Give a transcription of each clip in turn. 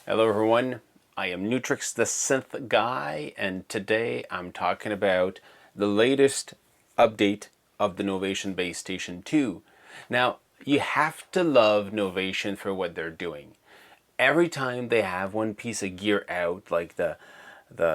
Hello everyone, I am Nu-Trix the Synth Guy, and today I'm talking about the latest update of the Novation BassStation II. Now, you have to love Novation for what they're doing. Every time they have one piece of gear out, like the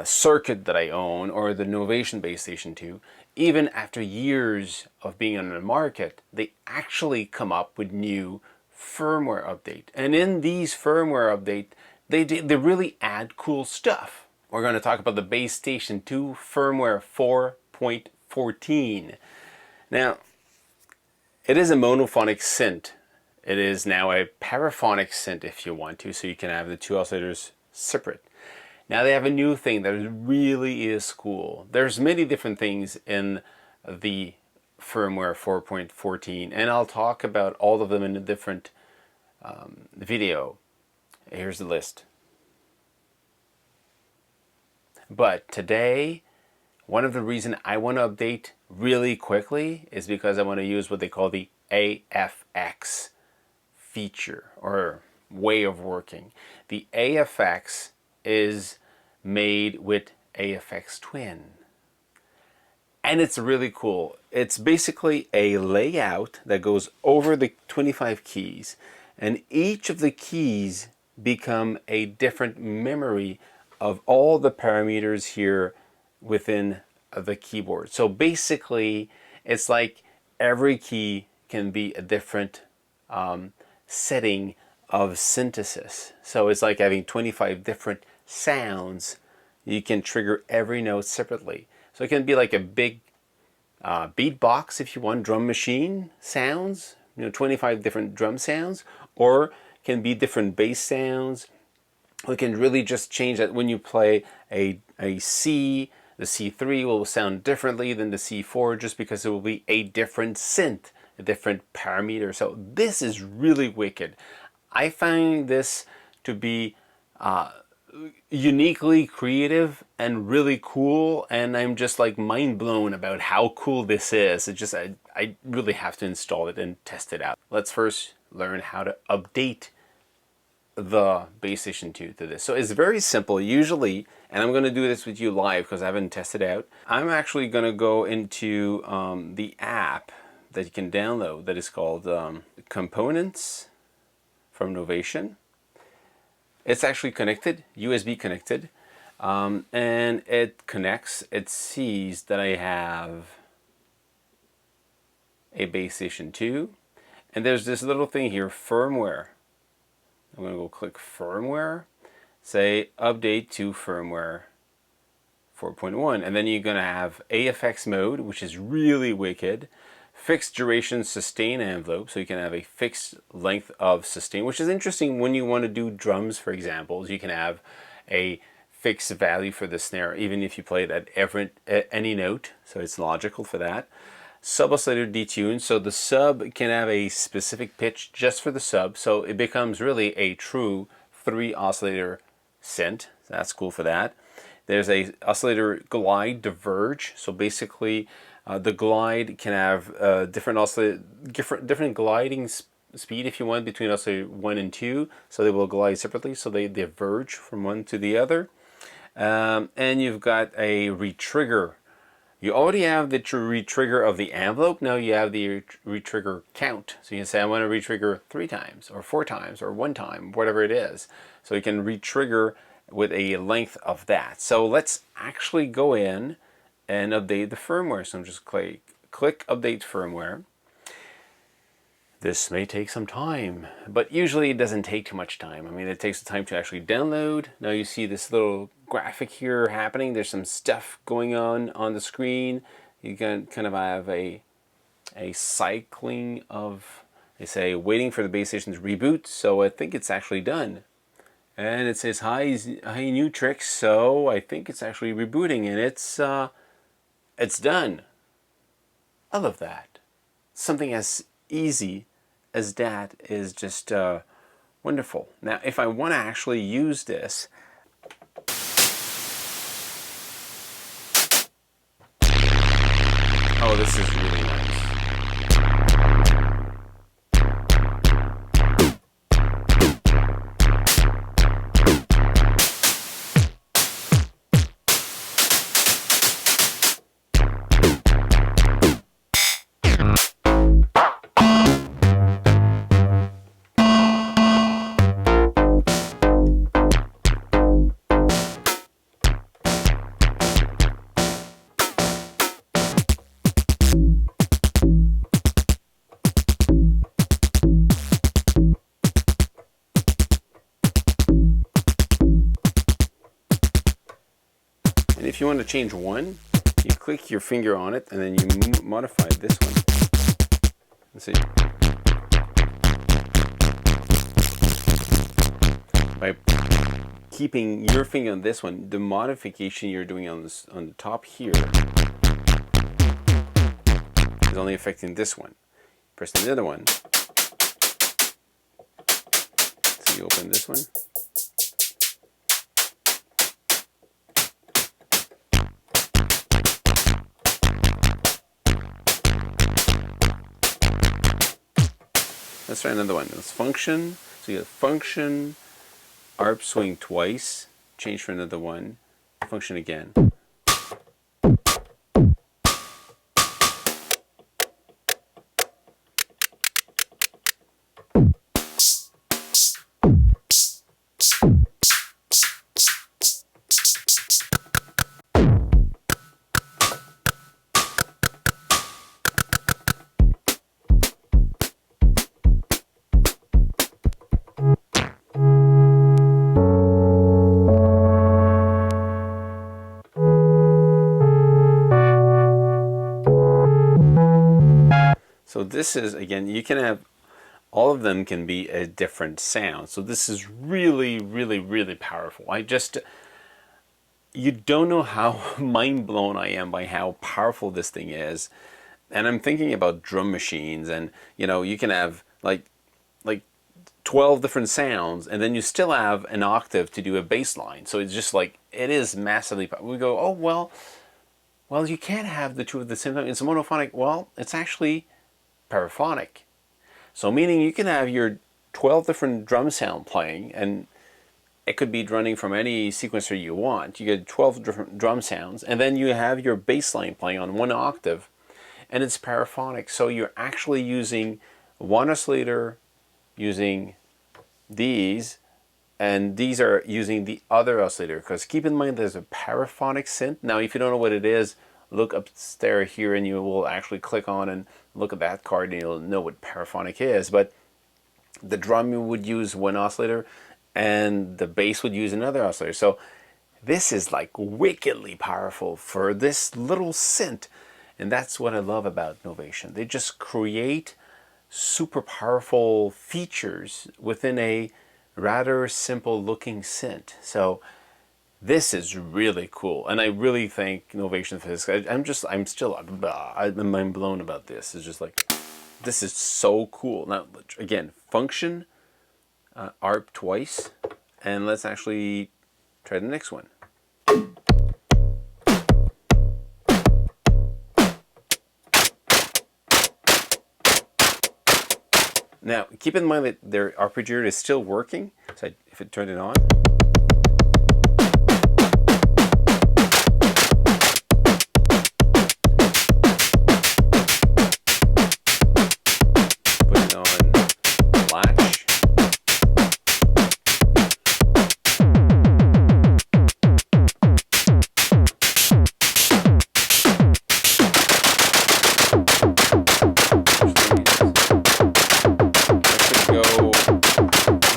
circuit that I own or the Novation BassStation II, even after years of being on the market, they actually come up with new firmware update. And in these firmware update, they really add cool stuff. We're going to talk about the BassStation II firmware 4.14. Now, it is a monophonic synth. It is now a paraphonic synth if you want to, so you can have the two oscillators separate. Now they have a new thing that really is cool. There's many different things in the firmware 4.14, and I'll talk about all of them in a different video. Here's the list. But today, one of the reasons I want to update really quickly is because I want to use what they call the AFX feature or way of working. The AFX is made with Aphex Twin. And it's really cool. It's basically a layout that goes over the 25 keys, and each of the keys become a different memory of all the parameters here within the keyboard. So basically, it's like every key can be a different setting of synthesis. So it's like having 25 different sounds. You can trigger every note separately. So it can be like a big beatbox if you want, drum machine sounds, 25 different drum sounds, or can be different bass sounds. We can really just change that. When you play a C, the C3 will sound differently than the C4 just because it will be a different synth, a different parameter. So this is really wicked. I find this to be uniquely creative and really cool, and I'm just like mind blown about how cool this is. It just I really have to install it and test it out. Let's first learn how to update the BassStation II to this. So it's very simple usually, and I'm going to do this with you live because I haven't tested out. I'm actually going to go into the app that you can download that is called Components from Novation. It's actually connected, USB connected, and it connects. It sees that I have a BassStation II, and there's this little thing here, firmware. I'm going to go click firmware, say update to firmware 4.1, and then you're going to have AFX mode, which is really wicked, fixed duration sustain envelope, so you can have a fixed length of sustain, which is interesting when you want to do drums, for example. You can have a fixed value for the snare, even if you play it at any note, so it's logical for that. Sub-oscillator detune, so the sub can have a specific pitch just for the sub, so it becomes really a true 3-oscillator synth. That's cool for that. There's a oscillator glide diverge, so basically the glide can have different gliding speed if you want between oscillator 1 and 2, so they will glide separately, so they diverge from one to the other. And you've got a retrigger. You already have the retrigger of the envelope. Now you have the retrigger count. So you can say, I want to retrigger 3 times or 4 times or 1 time, whatever it is. So you can retrigger with a length of that. So let's actually go in and update the firmware. So I'm just click update firmware. This may take some time, but usually it doesn't take too much time. I mean, it takes the time to actually download. Now you see this little graphic here happening. There's some stuff going on the screen. You can kind of have a cycling of, they say, waiting for the BassStation to reboot. So I think it's actually done. And it says, hi Nu-Trix. So I think it's actually rebooting, and it's done. I love that. Something as easy as that is just wonderful. Now, if I want to actually use this, oh, this is really nice. if you want to change one, you click your finger on it and then you modify this one. Let's see. By keeping your finger on this one, the modification you're doing on this, on the top here, is only affecting this one. Press the other one. So you open this one. Let's try another one. Let's function. So you have function, ARP swing twice, change for another one, function again. So this is, again, you can have, all of them can be a different sound. So this is really, really, really powerful. You don't know how mind blown I am by how powerful this thing is. And I'm thinking about drum machines, and you know, you can have like 12 different sounds, and then you still have an octave to do a bass line. So it's just like, it is massively powerful. We go, oh, well, you can't have the two at the same time. It's monophonic. Well, it's actually paraphonic. So meaning you can have your 12 different drum sound playing, and it could be running from any sequencer you want. You get 12 different drum sounds, and then you have your bass line playing on one octave, and it's paraphonic. So you're actually using one oscillator using these, and these are using the other oscillator, because keep in mind there's a paraphonic synth. Now if you don't know what it is, look upstairs here and you will actually click on and look at that card and you'll know what paraphonic is. But the drum would use one oscillator and the bass would use another oscillator. So this is like wickedly powerful for this little synth. And that's what I love about Novation. They just create super powerful features within a rather simple looking synth. So this is really cool, and I really thank Novation for this. I'm mind blown about this. It's just like, this is so cool. Now again, function, ARP twice, and let's actually try the next one. Now keep in mind that their arpeggiator is still working. So if it turned it on.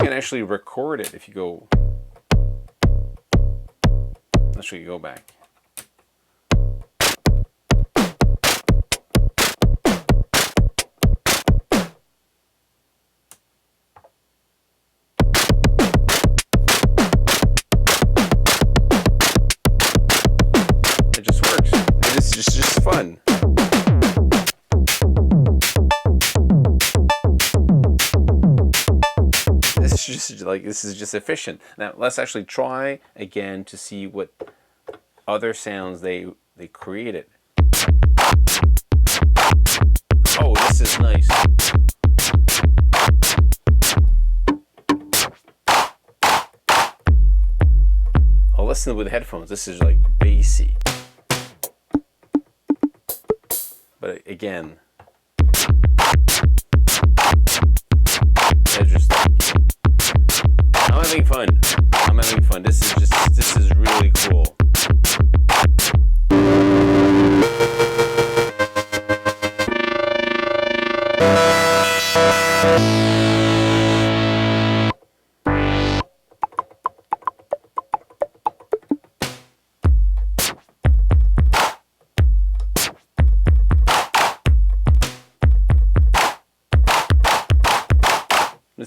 Actually record it if you go. Let's show you go back. It just works. It's just fun. This is just efficient. Now let's actually try again to see what other sounds they created. Oh, this is nice. I'll listen with headphones. This is like bassy. But again, it's just like, I'm having fun. I'm having fun. This is really cool.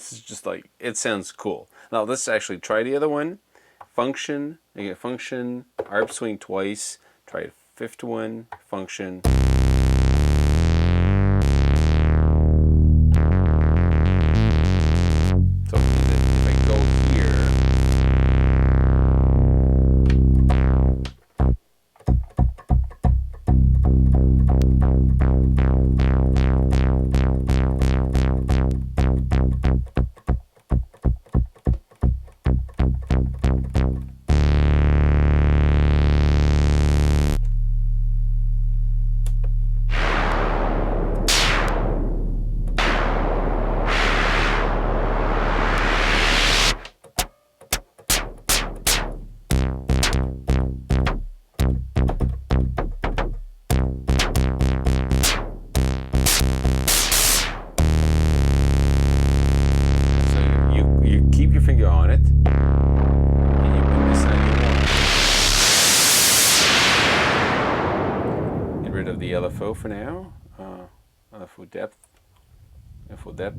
This is just like, it sounds cool. Now let's actually try the other one. Function, again, function, arp swing twice, try a fifth one, function. So if I go here, keep your finger on it, and you put this on your Get rid of the LFO for now. LFO depth. LFO depth.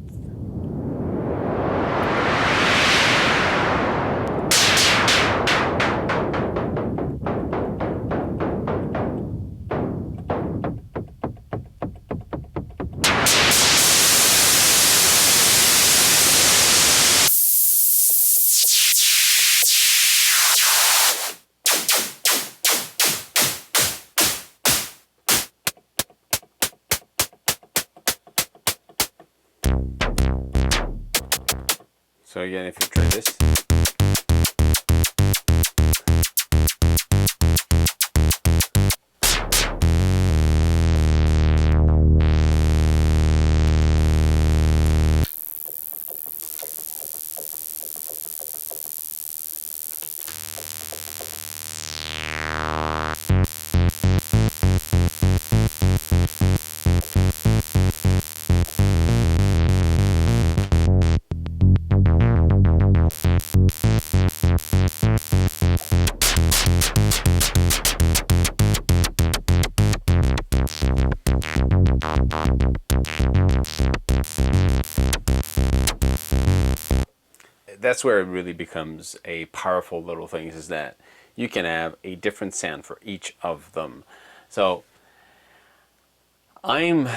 So again, if you try this, that's where it really becomes a powerful little thing, is that you can have a different sound for each of them. So I'm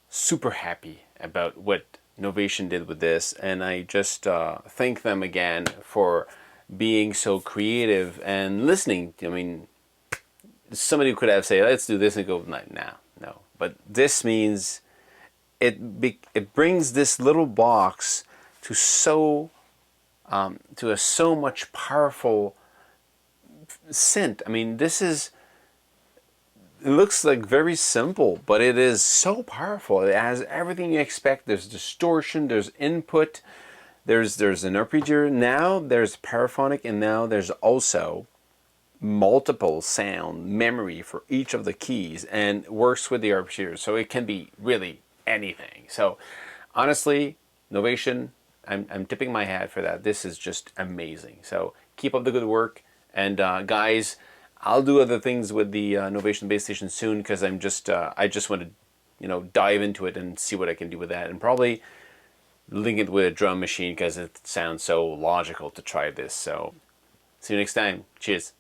super happy about what Novation did with this, and I just thank them again for being so creative and listening. I mean, somebody could have said, let's do this, and go, no. But this means it brings this little box to a so much powerful synth. I mean, it looks like very simple, but it is so powerful. It has everything you expect. There's distortion, there's input, there's an arpeggiator, now there's paraphonic, and now there's also multiple sound memory for each of the keys, and works with the arpeggiator, so it can be really anything. So honestly, Novation, I'm tipping my hat for that. This is just amazing. So keep up the good work, and guys, I'll do other things with the Novation BassStation soon, because I just want to dive into it and see what I can do with that, and probably link it with a drum machine because it sounds so logical to try this. So see you next time. Cheers.